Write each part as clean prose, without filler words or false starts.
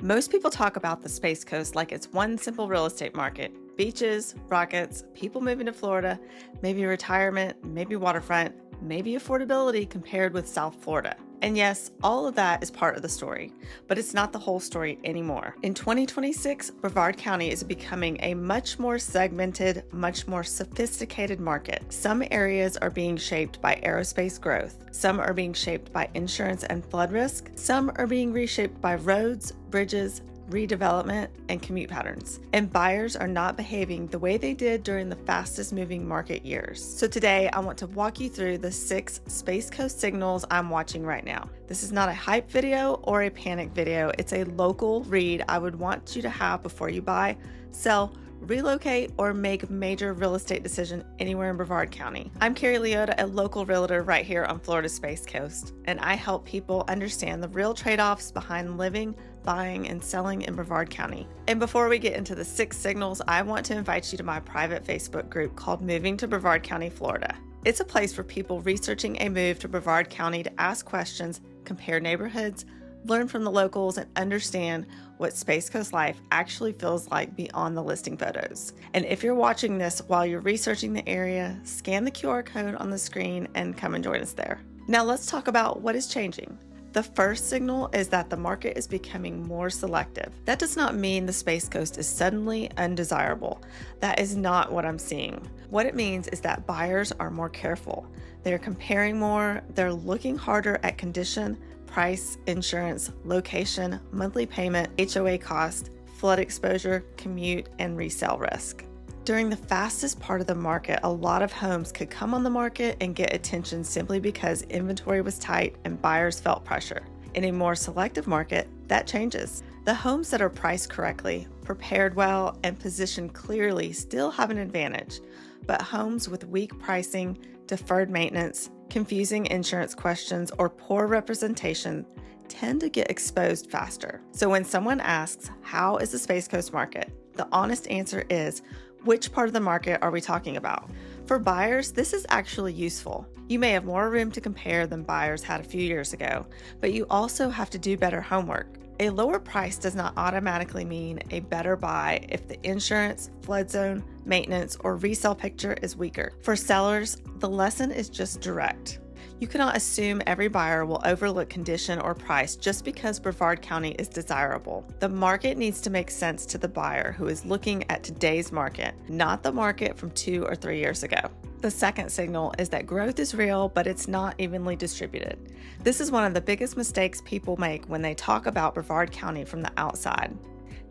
Most people talk about the Space Coast like it's one simple real estate market. Beaches, rockets, people moving to Florida, maybe retirement, maybe waterfront, maybe affordability compared with South Florida. And yes, all of that is part of the story, but it's not the whole story anymore. In 2026, Brevard County is becoming a much more segmented, much more sophisticated market. Some areas are being shaped by aerospace growth. Some are being shaped by insurance and flood risk. Some are being reshaped by roads, bridges, redevelopment, and commute patterns. And buyers are not behaving the way they did during the fastest moving market years. So today I want to walk you through the 6 Space Coast signals I'm watching right now. This is not a hype video or a panic video. It's a local read I would want you to have before you buy, sell, relocate, or make a major real estate decision anywhere in Brevard County. I'm Carrie Liotta, a local realtor right here on Florida's Space Coast, and I help people understand the real trade-offs behind living, buying, and selling in Brevard County. And before we get into the 6 signals, I want to invite you to my private Facebook group called Moving to Brevard County, Florida. It's a place for people researching a move to Brevard County to ask questions, compare neighborhoods, learn from the locals, and understand what Space Coast life actually feels like beyond the listing photos. And if you're watching this while you're researching the area, scan the QR code on the screen and come and join us there. Now let's talk about what is changing. The first signal is that the market is becoming more selective. That does not mean the Space Coast is suddenly undesirable. That is not what I'm seeing. What it means is that buyers are more careful. They're comparing more, they're looking harder at condition, price, insurance, location, monthly payment, HOA cost, flood exposure, commute, and resale risk. During the fastest part of the market, a lot of homes could come on the market and get attention simply because inventory was tight and buyers felt pressure. In a more selective market, that changes. The homes that are priced correctly, prepared well, and positioned clearly still have an advantage, but homes with weak pricing, deferred maintenance, confusing insurance questions, or poor representation tend to get exposed faster. So when someone asks, how is the Space Coast market? The honest answer is, which part of the market are we talking about? For buyers, this is actually useful. You may have more room to compare than buyers had a few years ago, but you also have to do better homework. A lower price does not automatically mean a better buy if the insurance, flood zone, maintenance, or resale picture is weaker. For sellers, the lesson is just direct. You cannot assume every buyer will overlook condition or price just because Brevard County is desirable. The market needs to make sense to the buyer who is looking at today's market, not the market from 2 or 3 years ago. The second signal is that growth is real, but it's not evenly distributed. This is one of the biggest mistakes people make when they talk about Brevard County from the outside.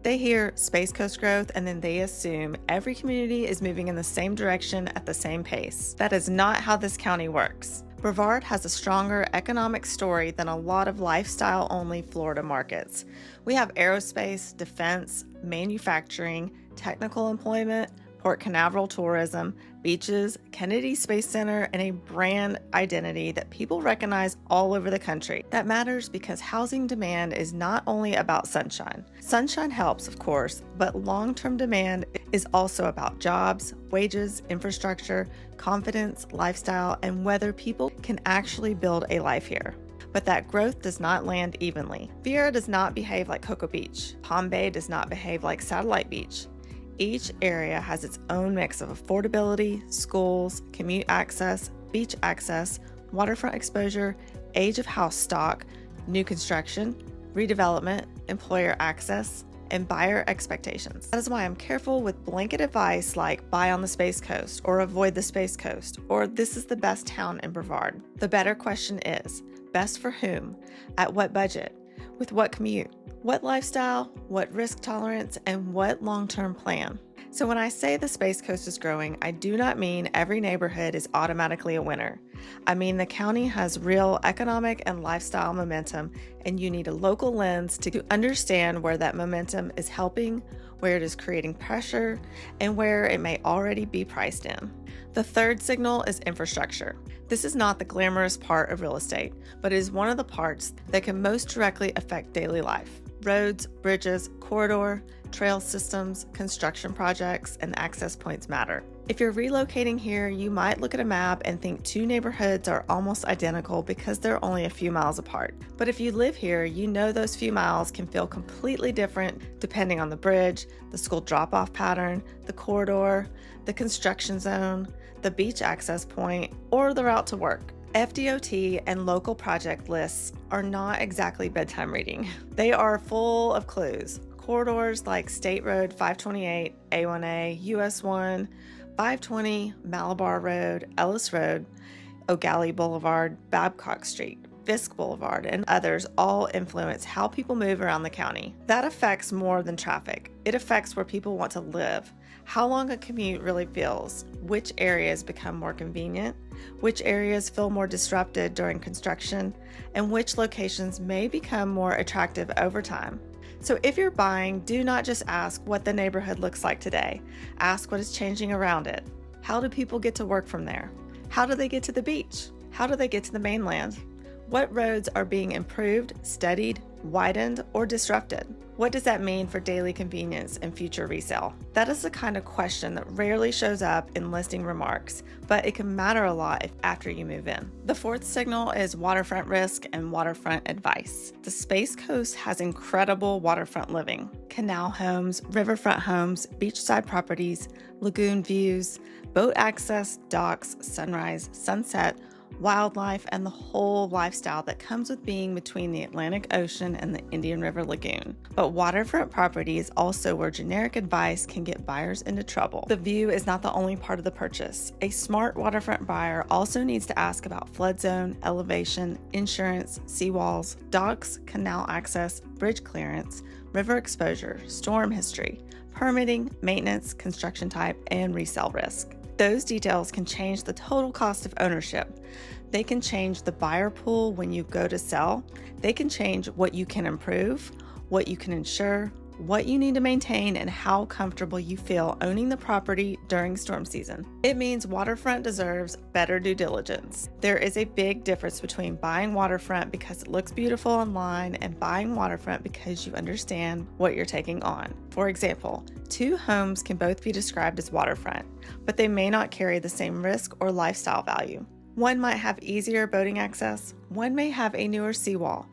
They hear Space Coast growth and then they assume every community is moving in the same direction at the same pace. That is not how this county works. Brevard has a stronger economic story than a lot of lifestyle-only Florida markets. We have aerospace, defense, manufacturing, technical employment, Port Canaveral tourism, beaches, Kennedy Space Center, and a brand identity that people recognize all over the country. That matters because housing demand is not only about sunshine. Sunshine helps, of course, but long-term demand is also about jobs, wages, infrastructure, confidence, lifestyle, and whether people can actually build a life here. But that growth does not land evenly. Viera does not behave like Cocoa Beach. Palm Bay does not behave like Satellite Beach. Each area has its own mix of affordability, schools, commute access, beach access, waterfront exposure, age of house stock, new construction, redevelopment, employer access, and buyer expectations. That is why I'm careful with blanket advice like buy on the Space Coast or avoid the Space Coast or this is the best town in Brevard. The better question is, best for whom? At what budget? With what commute? What lifestyle, what risk tolerance, and what long-term plan? So when I say the Space Coast is growing, I do not mean every neighborhood is automatically a winner. I mean the county has real economic and lifestyle momentum, and you need a local lens to understand where that momentum is helping, where it is creating pressure, and where it may already be priced in. The third signal is infrastructure. This is not the glamorous part of real estate, but it is one of the parts that can most directly affect daily life. Roads, bridges, corridor, trail systems, construction projects, and access points matter. If you're relocating here, you might look at a map and think two neighborhoods are almost identical because they're only a few miles apart. But if you live here, you know those few miles can feel completely different depending on the bridge, the school drop-off pattern, the corridor, the construction zone, the beach access point, or the route to work. FDOT and local project lists are not exactly bedtime reading. They are full of clues. Corridors like State Road 528, A1A, US 1, 520, Malabar Road, Ellis Road, O'Galley Boulevard, Babcock Street, Fisk Boulevard, and others all influence how people move around the county. That affects more than traffic. It affects where people want to live, how long a commute really feels, which areas become more convenient, which areas feel more disrupted during construction, and which locations may become more attractive over time. So if you're buying, do not just ask what the neighborhood looks like today. Ask what is changing around it. How do people get to work from there? How do they get to the beach? How do they get to the mainland? What roads are being improved, studied, widened, or disrupted? What does that mean for daily convenience and future resale? That is the kind of question that rarely shows up in listing remarks, but it can matter a lot after you move in. The fourth signal is waterfront risk and waterfront advice. The Space Coast has incredible waterfront living. Canal homes, riverfront homes, beachside properties, lagoon views, boat access, docks, sunrise, sunset, wildlife, and the whole lifestyle that comes with being between the Atlantic Ocean and the Indian River Lagoon. But waterfront property is also where generic advice can get buyers into trouble. The view is not the only part of the purchase. A smart waterfront buyer also needs to ask about flood zone, elevation, insurance, seawalls, docks, canal access, bridge clearance, river exposure, storm history, permitting, maintenance, construction type, and resale risk. Those details can change the total cost of ownership. They can change the buyer pool when you go to sell. They can change what you can improve, what you can insure, what you need to maintain, and how comfortable you feel owning the property during storm season. It means waterfront deserves better due diligence. There is a big difference between buying waterfront because it looks beautiful online and buying waterfront because you understand what you're taking on. For example, two homes can both be described as waterfront, but they may not carry the same risk or lifestyle value. One might have easier boating access, one may have a newer seawall,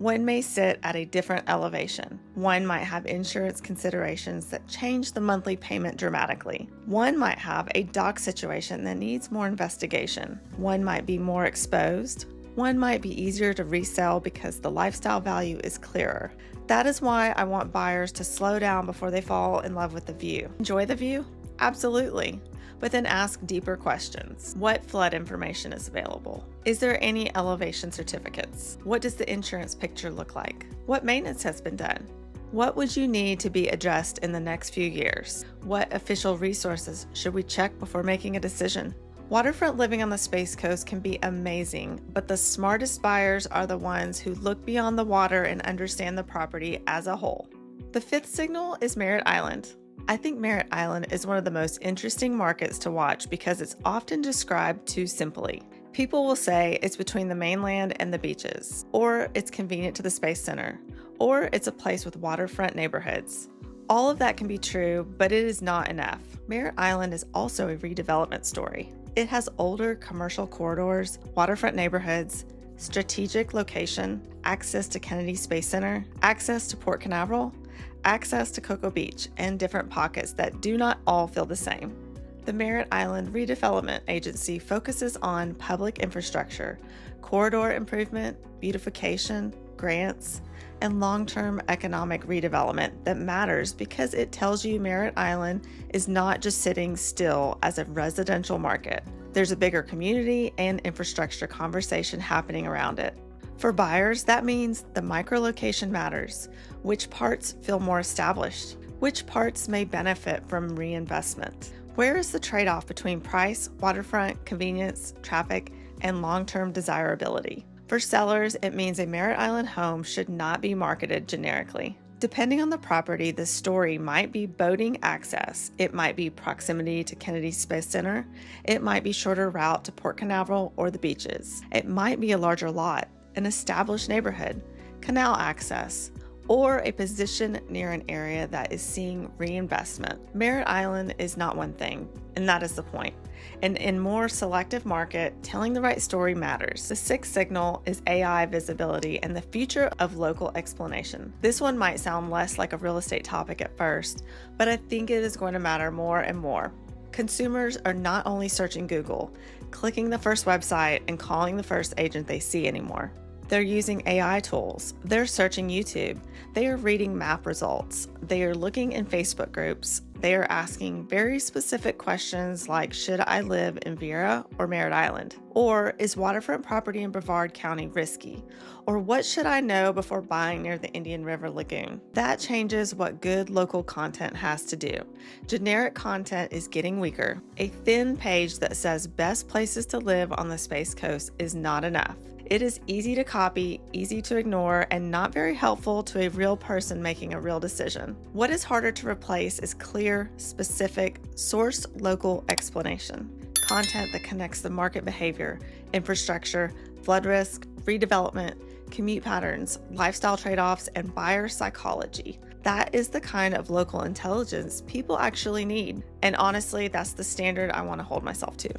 one may sit at a different elevation. One might have insurance considerations that change the monthly payment dramatically. One might have a dock situation that needs more investigation. One might be more exposed. One might be easier to resell because the lifestyle value is clearer. That is why I want buyers to slow down before they fall in love with the view. Enjoy the view? Absolutely. But then ask deeper questions. What flood information is available? Is there any elevation certificates? What does the insurance picture look like? What maintenance has been done? What would you need to be addressed in the next few years? What official resources should we check before making a decision? Waterfront living on the Space Coast can be amazing, but the smartest buyers are the ones who look beyond the water and understand the property as a whole. The fifth signal is Merritt Island. I think Merritt Island is one of the most interesting markets to watch because it's often described too simply. People will say it's between the mainland and the beaches, or it's convenient to the Space Center, or it's a place with waterfront neighborhoods. All of that can be true, but it is not enough. Merritt Island is also a redevelopment story. It has older commercial corridors, waterfront neighborhoods, strategic location, access to Kennedy Space Center, access to Port Canaveral, access to Cocoa Beach, and different pockets that do not all feel the same. The Merritt Island Redevelopment Agency focuses on public infrastructure, corridor improvement, beautification, grants, and long-term economic redevelopment that matters because it tells you Merritt Island is not just sitting still as a residential market. There's a bigger community and infrastructure conversation happening around it. For buyers, that means the microlocation matters. Which parts feel more established? Which parts may benefit from reinvestment? Where is the trade-off between price, waterfront, convenience, traffic, and long-term desirability? For sellers, it means a Merritt Island home should not be marketed generically. Depending on the property, the story might be boating access. It might be proximity to Kennedy Space Center. It might be shorter route to Port Canaveral or the beaches. It might be a larger lot, an established neighborhood, canal access, or a position near an area that is seeing reinvestment. Merritt Island is not one thing, and that is the point. And in more selective market, telling the right story matters. The sixth signal is AI visibility and the future of local explanation. This one might sound less like a real estate topic at first, but I think it is going to matter more and more. Consumers are not only searching Google, clicking the first website, and calling the first agent they see anymore. They're using AI tools. They're searching YouTube. They are reading map results. They are looking in Facebook groups. They are asking very specific questions like, should I live in Viera or Merritt Island? Or is waterfront property in Brevard County risky? Or what should I know before buying near the Indian River Lagoon? That changes what good local content has to do. Generic content is getting weaker. A thin page that says best places to live on the Space Coast is not enough. It is easy to copy, easy to ignore, and not very helpful to a real person making a real decision. What is harder to replace is clear, specific, sourced local explanation. Content that connects the market behavior, infrastructure, flood risk, redevelopment, commute patterns, lifestyle trade-offs, and buyer psychology. That is the kind of local intelligence people actually need. And honestly, that's the standard I want to hold myself to.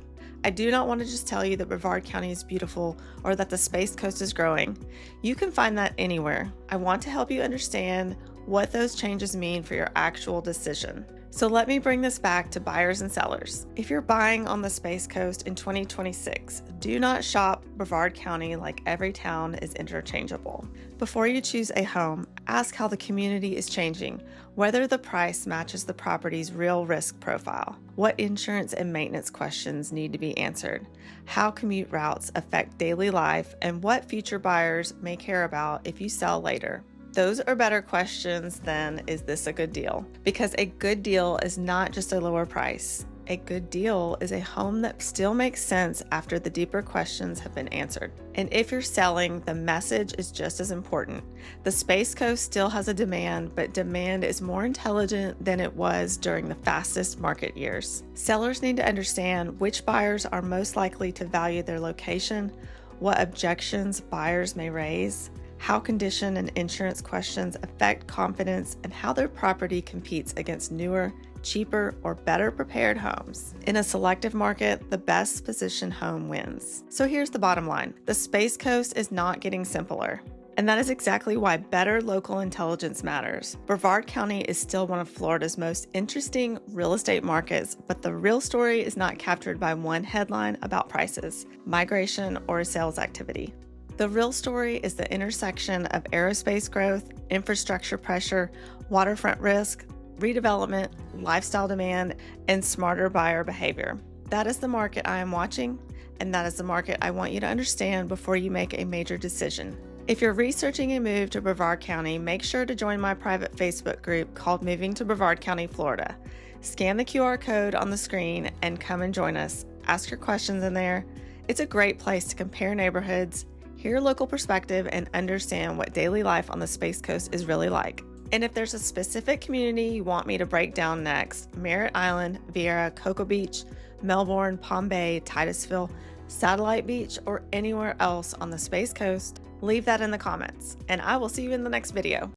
I do not want to just tell you that Brevard County is beautiful or that the Space Coast is growing. You can find that anywhere. I want to help you understand what those changes mean for your actual decision. So let me bring this back to buyers and sellers. If you're buying on the Space Coast in 2026, do not shop Brevard County like every town is interchangeable. Before you choose a home, ask how the community is changing, whether the price matches the property's real risk profile, what insurance and maintenance questions need to be answered, how commute routes affect daily life, and what future buyers may care about if you sell later. Those are better questions than, is this a good deal? Because a good deal is not just a lower price. A good deal is a home that still makes sense after the deeper questions have been answered. And if you're selling, the message is just as important. The Space Coast still has a demand, but demand is more intelligent than it was during the fastest market years. Sellers need to understand which buyers are most likely to value their location, what objections buyers may raise, how condition and insurance questions affect confidence, and how their property competes against newer, cheaper, or better prepared homes. In a selective market, the best positioned home wins. So here's the bottom line. The Space Coast is not getting simpler. And that is exactly why better local intelligence matters. Brevard County is still one of Florida's most interesting real estate markets, but the real story is not captured by one headline about prices, migration, or sales activity. The real story is the intersection of aerospace growth, infrastructure pressure, waterfront risk, redevelopment, lifestyle demand, and smarter buyer behavior. That is the market I am watching, and that is the market I want you to understand before you make a major decision. If you're researching a move to Brevard County, make sure to join my private Facebook group called Moving to Brevard County, Florida. Scan the QR code on the screen and come and join us. Ask your questions in there. It's a great place to compare neighborhoods, hear local perspective, and understand what daily life on the Space Coast is really like. And if there's a specific community you want me to break down next, Merritt Island, Viera, Cocoa Beach, Melbourne, Palm Bay, Titusville, Satellite Beach, or anywhere else on the Space Coast, leave that in the comments, and I will see you in the next video.